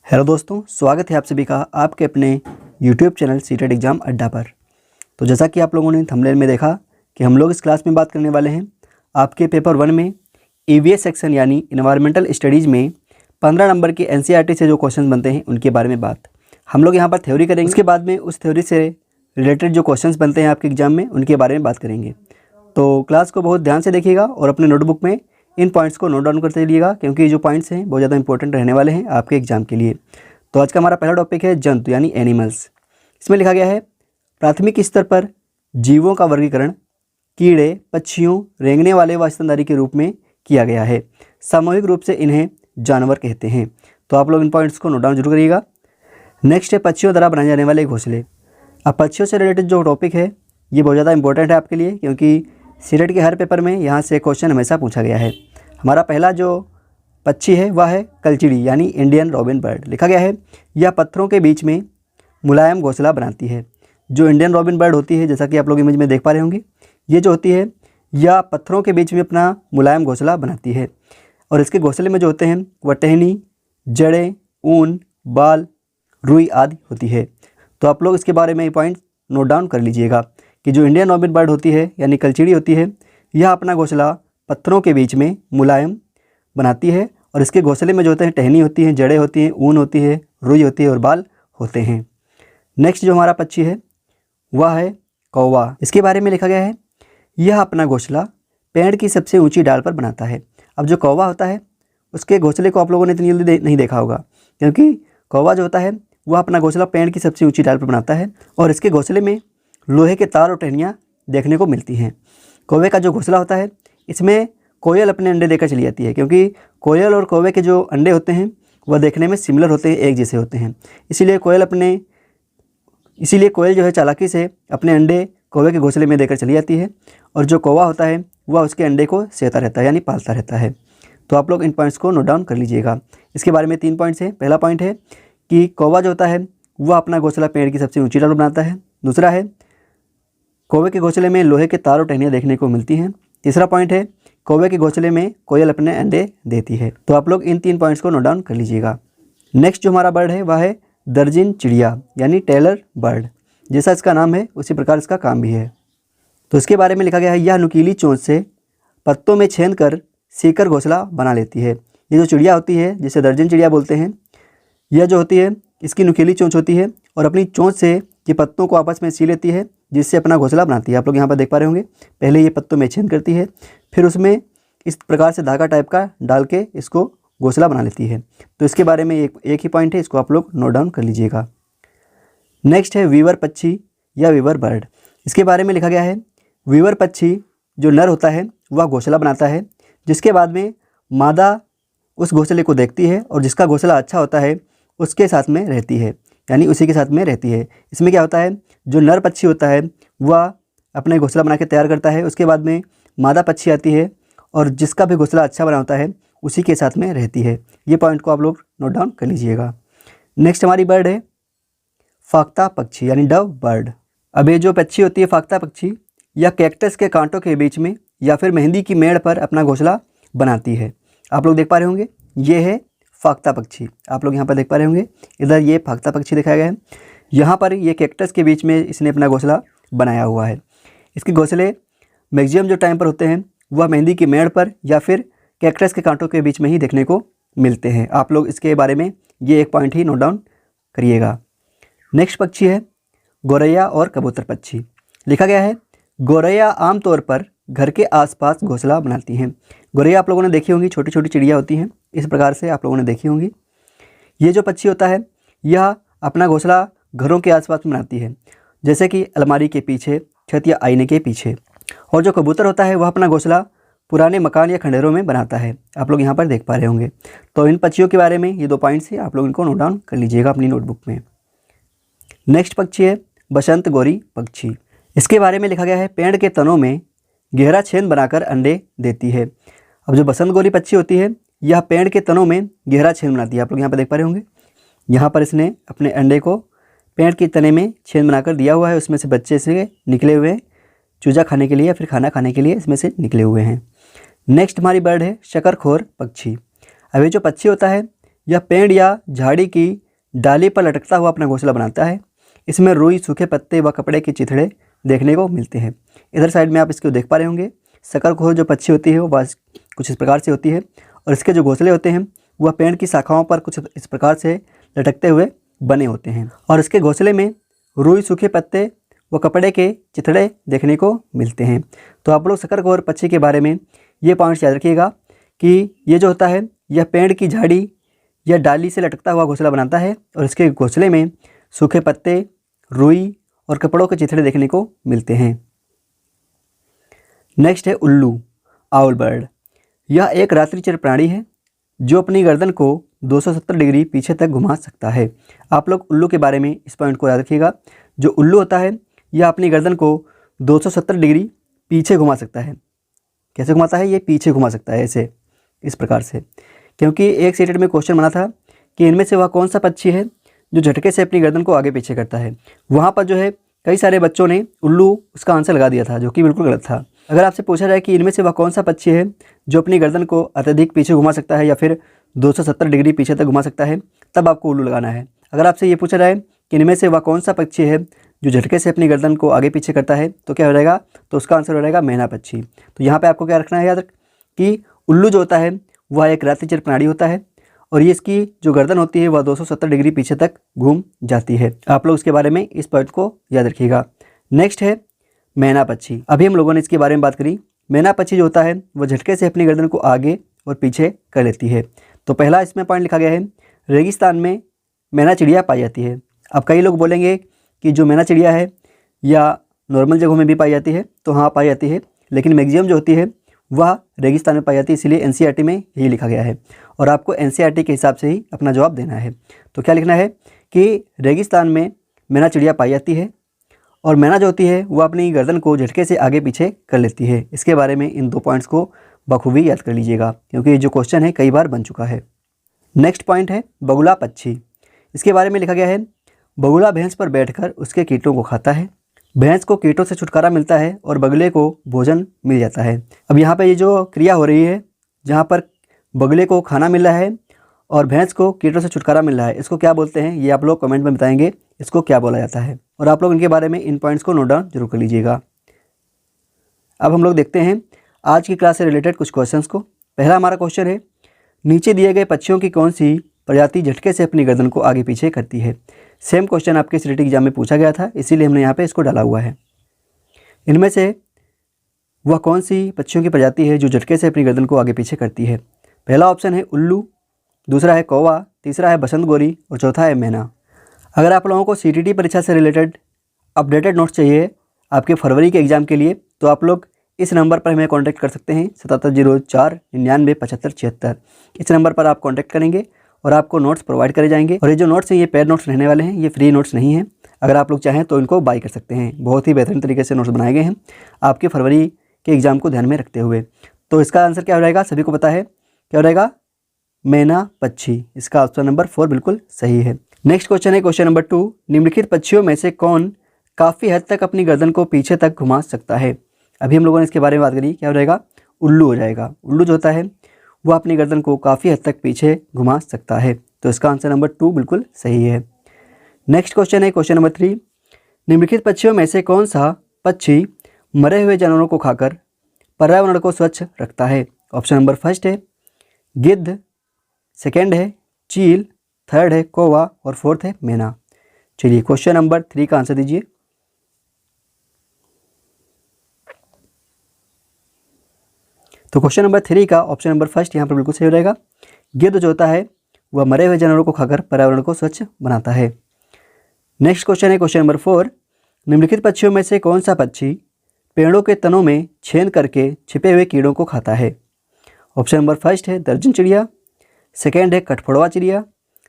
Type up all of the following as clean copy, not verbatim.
Hello दोस्तों, स्वागत है आप सभी का आपके अपने यूट्यूब चैनल सीटेट एग्ज़ाम अड्डा पर। तो जैसा कि आप लोगों ने थंबनेल में देखा कि हम लोग इस क्लास में बात करने वाले हैं आपके पेपर 1 में ईवीएस सेक्शन यानी इन्वायरमेंटल स्टडीज़ में 15 नंबर के एनसीईआरटी से जो क्वेश्चन बनते हैं उनके बारे में बात हम लोग यहाँ पर थ्योरी करेंगे। उसके बाद में उस थ्योरी से रिलेटेड जो क्वेश्चन बनते हैं आपके एग्जाम में उनके बारे में बात करेंगे। तो क्लास को बहुत ध्यान से देखिएगा और अपने नोटबुक में इन पॉइंट्स को नोट डाउन करते चलिएगा, क्योंकि जो पॉइंट्स हैं बहुत ज़्यादा इंपॉर्टेंट रहने वाले हैं आपके एग्जाम के लिए। तो आज का हमारा पहला टॉपिक है जंतु यानी एनिमल्स। इसमें लिखा गया है प्राथमिक स्तर पर जीवों का वर्गीकरण कीड़े, पक्षियों, रेंगने वाले व स्तनधारी के रूप में किया गया है। सामूहिक रूप से इन्हें जानवर कहते हैं। तो आप लोग इन पॉइंट्स को नोट डाउन जरूर करिएगा। नेक्स्ट है पक्षियों द्वारा बनाए जाने वाले घोंसले। अब पक्षियों से रिलेटेड जो टॉपिक है ये बहुत ज़्यादा इंपॉर्टेंट है आपके लिए, क्योंकि सीटेट के हर पेपर में यहाँ से क्वेश्चन हमेशा पूछा गया है। हमारा पहला जो पक्षी है वह है कलचिड़ी यानी इंडियन रॉबिन बर्ड। लिखा गया है यह पत्थरों के बीच में मुलायम घोंसला बनाती है। जो इंडियन रॉबिन बर्ड होती है, जैसा कि आप लोग इमेज में देख पा रहे होंगे, ये जो होती है यह पत्थरों के बीच में अपना मुलायम घोंसला बनाती है। और इसके घोंसले में जो होते हैं वह टहनी, जड़ें, ऊन, बाल, रुई आदि होती है। तो आप लोग इसके बारे में ये पॉइंट नोट डाउन कर लीजिएगा कि जो इंडियन रॉबिन बर्ड होती है यानी कलचिड़ी होती है, यह अपना घोंसला पत्थरों के बीच में मुलायम बनाती है। और इसके घोंसले में जो होते हैं टहनी होती हैं, जड़ें होती हैं, ऊन होती है, रुई होती है और बाल होते हैं। नेक्स्ट जो हमारा पक्षी है वह है कौवा। इसके बारे में लिखा गया है यह अपना घोंसला पेड़ की सबसे ऊंची डाल पर बनाता है। अब जो कौवा होता है उसके घोंसले को आप लोगों ने इतनी जल्दी नहीं देखा होगा, क्योंकि कौवा जो होता है वह अपना घोंसला पेड़ की सबसे ऊंची डाल पर बनाता है और इसके घोंसले में लोहे के तार और टहनियाँ देखने को मिलती हैं। कौवे का जो घोंसला होता है इसमें कोयल अपने अंडे देकर चली जाती है, क्योंकि कोयल और कौवे के जो अंडे होते हैं वह देखने में सिमिलर होते हैं, एक जैसे होते हैं। इसीलिए कोयल जो है चालाकी से अपने अंडे कौवे के घोंसले में देकर चली जाती है और जो कौवा होता है वह उसके अंडे को सेता रहता है यानी पालता रहता है। तो आप लोग इन पॉइंट्स को नोट डाउन कर लीजिएगा। इसके बारे में 3 पॉइंट्स हैं। पहला पॉइंट है कि कौवा जो होता है वह अपना घोंसला पेड़ की सबसे ऊंची डाल बनाता है। दूसरा है कौवे के घोंसले में लोहे के तार और टहनियाँ देखने को मिलती हैं। तीसरा पॉइंट है कौवे के घोंसले में कोयल अपने अंडे देती है। तो आप लोग इन 3 पॉइंट्स को नोट डाउन कर लीजिएगा। नेक्स्ट जो हमारा बर्ड है वह है दर्जिन चिड़िया यानी टेलर बर्ड। जैसा इसका नाम है उसी प्रकार इसका काम भी है। तो इसके बारे में लिखा गया है यह नुकीली चोंच से पत्तों में छेद कर सीकर घोंसला बना लेती है। ये जो चिड़िया होती है जिसे दर्जन चिड़िया बोलते हैं, यह जो होती है इसकी नुकीली चोंच होती है और अपनी चोंच से ये पत्तों को आपस में सी लेती है, जिससे अपना घोंसला बनाती है। आप लोग यहाँ पर देख पा रहे होंगे, पहले ये पत्तों में छेद करती है, फिर उसमें इस प्रकार से धागा टाइप का डाल के इसको घोंसला बना लेती है। तो इसके बारे में एक ही पॉइंट है, इसको आप लोग नोट डाउन कर लीजिएगा। नेक्स्ट है वीवर पक्षी या वीवर बर्ड। इसके बारे में लिखा गया है वीवर पक्षी जो नर होता है वह घोंसला बनाता है, जिसके बाद में मादा उस घोंसले को देखती है और जिसका घोंसला अच्छा होता है उसके साथ में रहती है, यानी उसी के साथ में रहती है। इसमें क्या होता है, जो नर पक्षी होता है वह अपने घोंसला बना के तैयार करता है, उसके बाद में मादा पक्षी आती है और जिसका भी घोंसला अच्छा बना होता है उसी के साथ में रहती है। ये पॉइंट को आप लोग नोट डाउन कर लीजिएगा। नेक्स्ट हमारी बर्ड है फाख्ता पक्षी यानी डव बर्ड। अब ये जो पक्षी होती है फाख्ता पक्षी, यह कैक्टस के कांटों के बीच में या फिर मेहंदी की मेड़ पर अपना घोंसला बनाती है। आप लोग देख पा रहे होंगे ये है फाख्ता पक्षी। आप लोग यहाँ पर देख पा रहे होंगे, इधर ये फाख्ता पक्षी दिखाया गया है, यहाँ पर ये कैक्टस के बीच में इसने अपना घोंसला बनाया हुआ है। इसके घोंसले मैक्सिमम जो टाइम पर होते हैं वह मेहंदी की मेड़ पर या फिर कैक्टस के कांटों के बीच में ही देखने को मिलते हैं। आप लोग इसके बारे में ये एक पॉइंट ही नोट डाउन करिएगा। नेक्स्ट पक्षी है गौरैया और कबूतर पक्षी। लिखा गया है गौरैया आमतौर पर घर के आसपास घोंसला बनाती हैं। गौरैया आप लोगों ने देखी होंगी, छोटी छोटी चिड़िया होती हैं, इस प्रकार से आप लोगों ने देखी होंगी। ये जो पक्षी होता है यह अपना घोंसला घरों के आसपास बनाती है, जैसे कि अलमारी के पीछे, छत या आईने के पीछे। और जो कबूतर होता है वह अपना घोंसला पुराने मकान या खंडहरों में बनाता है। आप लोग यहाँ पर देख पा रहे होंगे। तो इन पक्षियों के बारे में ये 2 पॉइंट्स हैं, आप लोग इनको नोट डाउन कर लीजिएगा अपनी नोटबुक में। नेक्स्ट पक्षी है बसंत गौरी पक्षी। इसके बारे में लिखा गया है पेड़ के तनों में गहरा छेद बनाकर अंडे देती है। अब जो बसंत गौरी पक्षी होती है यह पेड़ के तनों में गहरा छेद बनाती है। आप लोग यहाँ पर देख पा रहे होंगे, यहाँ पर इसने अपने अंडे को पेड़ के तने में छेद बनाकर दिया हुआ है, उसमें से बच्चे से निकले हुए हैं चूजा खाने के लिए या फिर खाना खाने के लिए इसमें से निकले हुए हैं। नेक्स्ट हमारी बर्ड है शकरखोर पक्षी। अब ये जो पक्षी होता है यह पेड़ या झाड़ी की डाली पर लटकता हुआ अपना घोंसला बनाता है। इसमें रुई, सूखे पत्ते व कपड़े के चिथड़े देखने को मिलते हैं। इधर साइड में आप इसको देख पा रहे होंगे। शकरकंद जो पक्षी होती है वो बस कुछ इस प्रकार से होती है और इसके जो घोंसले होते हैं वह पेड़ की शाखाओं पर कुछ इस प्रकार से लटकते हुए बने होते हैं और इसके घोंसले में रुई, सूखे पत्ते व कपड़े के चिथड़े देखने को मिलते हैं। तो आप लोग शकरकंद पक्षी के बारे में ये पॉइंट्स याद रखिएगा कि ये जो होता है यह पेड़ की झाड़ी या डाली से लटकता हुआ घोंसला बनाता है और इसके घोंसले में सूखे पत्ते, रुई और कपड़ों के चिथड़े देखने को मिलते हैं। नेक्स्ट है उल्लू, आउल बर्ड। यह एक रात्रिचर प्राणी है जो अपनी गर्दन को 270 डिग्री पीछे तक घुमा सकता है। आप लोग उल्लू के बारे में इस पॉइंट को याद रखिएगा। जो उल्लू होता है यह अपनी गर्दन को 270 डिग्री पीछे घुमा सकता है। कैसे घुमाता है? ये पीछे घुमा सकता है ऐसे, इस प्रकार से। क्योंकि एक सेटेड में क्वेश्चन बना था कि इनमें से वह कौन सा पक्षी है जो झटके से अपनी गर्दन को आगे पीछे करता है। वहाँ पर जो है कई सारे बच्चों ने उल्लू उसका आंसर लगा दिया था, जो कि बिल्कुल गलत था। अगर आपसे पूछा जाए कि इनमें से वह कौन सा पक्षी है जो अपनी गर्दन को अत्यधिक पीछे घुमा सकता है या फिर 270 डिग्री पीछे तक घुमा सकता है, तब आपको उल्लू लगाना है। अगर आपसे ये पूछा जाए कि इनमें से वह कौन सा पक्षी है जो झटके से अपनी गर्दन को आगे पीछे करता है, तो क्या हो जाएगा? तो उसका आंसर हो जाएगा मैना पक्षी। तो यहाँ पर आपको क्या रखना है याद कि उल्लू जो होता है वह एक रात्रिचर प्राणी होता है और ये इसकी जो गर्दन होती है वह 270 डिग्री पीछे तक घूम जाती है। आप लोग इसके बारे में इस पॉइंट को याद रखिएगा। नेक्स्ट है मैना पक्षी। अभी हम लोगों ने इसके बारे में बात करी। मैना पक्षी जो होता है वह झटके से अपनी गर्दन को आगे और पीछे कर लेती है। तो पहला इसमें पॉइंट लिखा गया है, रेगिस्तान में मैना चिड़िया पाई जाती है। अब कई लोग बोलेंगे कि जो मैना चिड़िया है या नॉर्मल जगहों में भी पाई जाती है, तो हाँ पाई जाती है, लेकिन मैक्सिमम जो होती है वह रेगिस्तान में पाई जाती है। इसीलिए एनसीईआरटी में यही लिखा गया है और आपको एनसीईआरटी के हिसाब से ही अपना जवाब देना है। तो क्या लिखना है कि रेगिस्तान में मैना चिड़िया पाई जाती है और मैना जो होती है वह अपनी गर्दन को झटके से आगे पीछे कर लेती है। इसके बारे में इन 2 पॉइंट्स को बखूबी याद कर लीजिएगा, क्योंकि ये जो क्वेश्चन है कई बार बन चुका है। नेक्स्ट पॉइंट है बगुला पक्षी। इसके बारे में लिखा गया है, बगुला भैंस पर बैठकर उसके कीटों को खाता है। भैंस को कीटों से छुटकारा मिलता है और बगुले को भोजन मिल जाता है। अब यहाँ पे ये जो क्रिया हो रही है, जहाँ पर बगुले को खाना मिल रहा है और भैंस को कीटों से छुटकारा मिल रहा है, इसको क्या बोलते हैं? ये आप लोग कमेंट में बताएंगे इसको क्या बोला जाता है और आप लोग इनके बारे में इन पॉइंट्स को नोट डाउन जरूर कर लीजिएगा। अब हम लोग देखते हैं आज की क्लास से रिलेटेड कुछ क्वेश्चंस को। पहला हमारा क्वेश्चन है, नीचे दिए गए पक्षियों की कौन सी प्रजाति झटके से अपनी गर्दन को आगे पीछे करती है? सेम क्वेश्चन आपके सीटीटी एग्जाम में पूछा गया था, इसीलिए हमने यहाँ पे इसको डाला हुआ है। इनमें से वह कौन सी पक्षियों की प्रजाति है जो झटके से अपनी गर्दन को आगे पीछे करती है? पहला ऑप्शन है उल्लू, दूसरा है कौवा, तीसरा है बसंत गोरी और चौथा है मैना। अगर आप लोगों को सीटीटी परीक्षा से रिलेटेड अपडेटेड नोट्स चाहिए आपके फरवरी के एग्ज़ाम के लिए, तो आप लोग इस नंबर पर हमें कांटेक्ट कर सकते हैं 7704997576। इस नंबर पर आप कांटेक्ट करेंगे और आपको नोट्स प्रोवाइड करे जाएंगे। और ये जो नोट्स हैं ये पेड नोट्स रहने वाले हैं, ये फ्री नोट्स नहीं हैं। अगर आप लोग चाहें तो इनको बाई कर सकते हैं। बहुत ही बेहतरीन तरीके से नोट्स बनाए गए हैं आपके फरवरी के एग्ज़ाम को ध्यान में रखते हुए। तो इसका आंसर क्या हो जाएगा? सभी को पता है क्या हो जाएगा? मैना पक्षी। इसका ऑप्शन नंबर 4 बिल्कुल सही है। नेक्स्ट क्वेश्चन है क्वेश्चन नंबर 2, निम्नलिखित पक्षियों में से कौन काफ़ी हद तक अपनी गर्दन को पीछे तक घुमा सकता है? अभी हम लोगों ने इसके बारे में बात करी, क्या हो जाएगा? उल्लू हो जाएगा। उल्लू जो होता है वह अपनी गर्दन को काफ़ी हद तक पीछे घुमा सकता है। तो इसका आंसर नंबर 2 बिल्कुल सही है। नेक्स्ट क्वेश्चन है क्वेश्चन नंबर 3, निम्नलिखित पक्षियों में से कौन सा पक्षी मरे हुए जानवरों को खाकर पर्यावरण को स्वच्छ रखता है? ऑप्शन नंबर फर्स्ट है गिद्ध, सेकेंड है चील, थर्ड है कौवा और फोर्थ है मैना। चलिए क्वेश्चन नंबर 3 का आंसर दीजिए। तो क्वेश्चन नंबर 3 का ऑप्शन नंबर फर्स्ट यहाँ पर बिल्कुल सही हो जाएगा। गिद्ध जो होता है वह मरे हुए जानवरों को खाकर पर्यावरण को स्वच्छ बनाता है। नेक्स्ट क्वेश्चन है क्वेश्चन नंबर 4, निम्नलिखित पक्षियों में से कौन सा पक्षी पेड़ों के तनों में छेद करके छिपे हुए कीड़ों को खाता है? ऑप्शन नंबर फर्स्ट है दर्जन चिड़िया, सेकेंड है कठफोड़वा चिड़िया,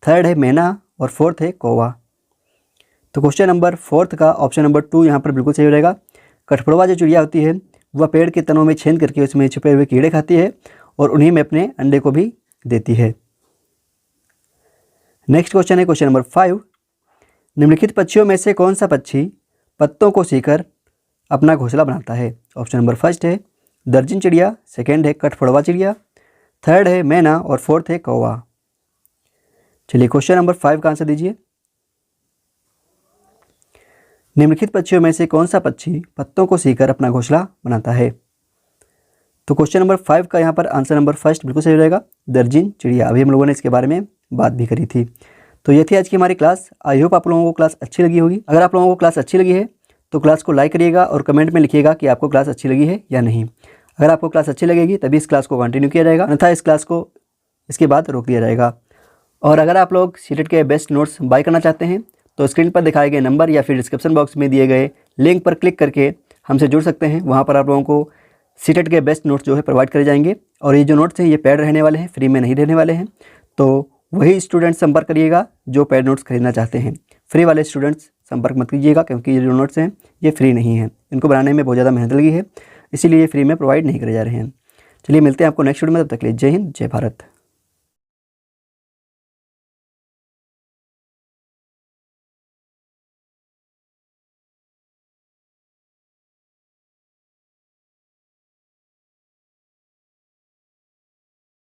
थर्ड है मैना और फोर्थ है कौवा। तो क्वेश्चन नंबर 4 का ऑप्शन नंबर 2 यहाँ पर बिल्कुल सही हो जाएगा। कठफोड़वा जो चिड़िया होती है वह पेड़ के तनों में छेद करके उसमें छुपे हुए कीड़े खाती है और उन्हीं में अपने अंडे को भी देती है। नेक्स्ट क्वेश्चन है क्वेश्चन नंबर 5, निम्नलिखित पक्षियों में से कौन सा पक्षी पत्तों को सीकर अपना घोंसला बनाता है? ऑप्शन नंबर फर्स्ट है दर्जन चिड़िया, सेकेंड है कठफोड़वा चिड़िया, थर्ड है मैना और फोर्थ है कौवा। चलिए क्वेश्चन नंबर 5 का आंसर दीजिए। निम्नलिखित पक्षियों में से कौन सा पक्षी पत्तों को सीकर अपना घोंसला बनाता है? तो क्वेश्चन नंबर 5 का यहाँ पर आंसर नंबर फर्स्ट बिल्कुल सही हो जाएगा, दर्जिन चिड़िया। अभी हम लोगों ने इसके बारे में बात भी करी थी। तो ये थी आज की हमारी क्लास। आई होप आप लोगों को क्लास अच्छी लगी होगी। अगर आप लोगों को क्लास अच्छी लगी है तो क्लास को लाइक करिएगा और कमेंट में लिखिएगा कि आपको क्लास अच्छी लगी है या नहीं। अगर आपको क्लास अच्छी लगेगी तभी इस क्लास को कंटिन्यू किया जाएगा, अन्यथा इस क्लास को इसके बाद रोक दिया जाएगा। और अगर आप लोग सीटेट के बेस्ट नोट्स बाय करना चाहते हैं तो स्क्रीन पर दिखाए गए नंबर या फिर डिस्क्रिप्शन बॉक्स में दिए गए लिंक पर क्लिक करके हमसे जुड़ सकते हैं। वहाँ पर आप लोगों को सीटेट के बेस्ट नोट्स जो है प्रोवाइड करे जाएंगे। और ये जो नोट्स हैं ये पेड रहने वाले हैं, फ्री में नहीं रहने वाले हैं। तो वही स्टूडेंट्स संपर्क करिएगा जो पेड नोट्स खरीदना चाहते हैं। फ्री वाले स्टूडेंट्स संपर्क मत कीजिएगा, क्योंकि ये जो नोट्स हैं ये फ्री नहीं हैं। इनको बनाने में बहुत ज़्यादा मेहनत लगी है, इसीलिए ये फ्री में प्रोवाइड नहीं करे जा रहे हैं। चलिए मिलते हैं आपको नेक्स्ट वीडियो में, तब तक के लिए जय हिंद जय भारत।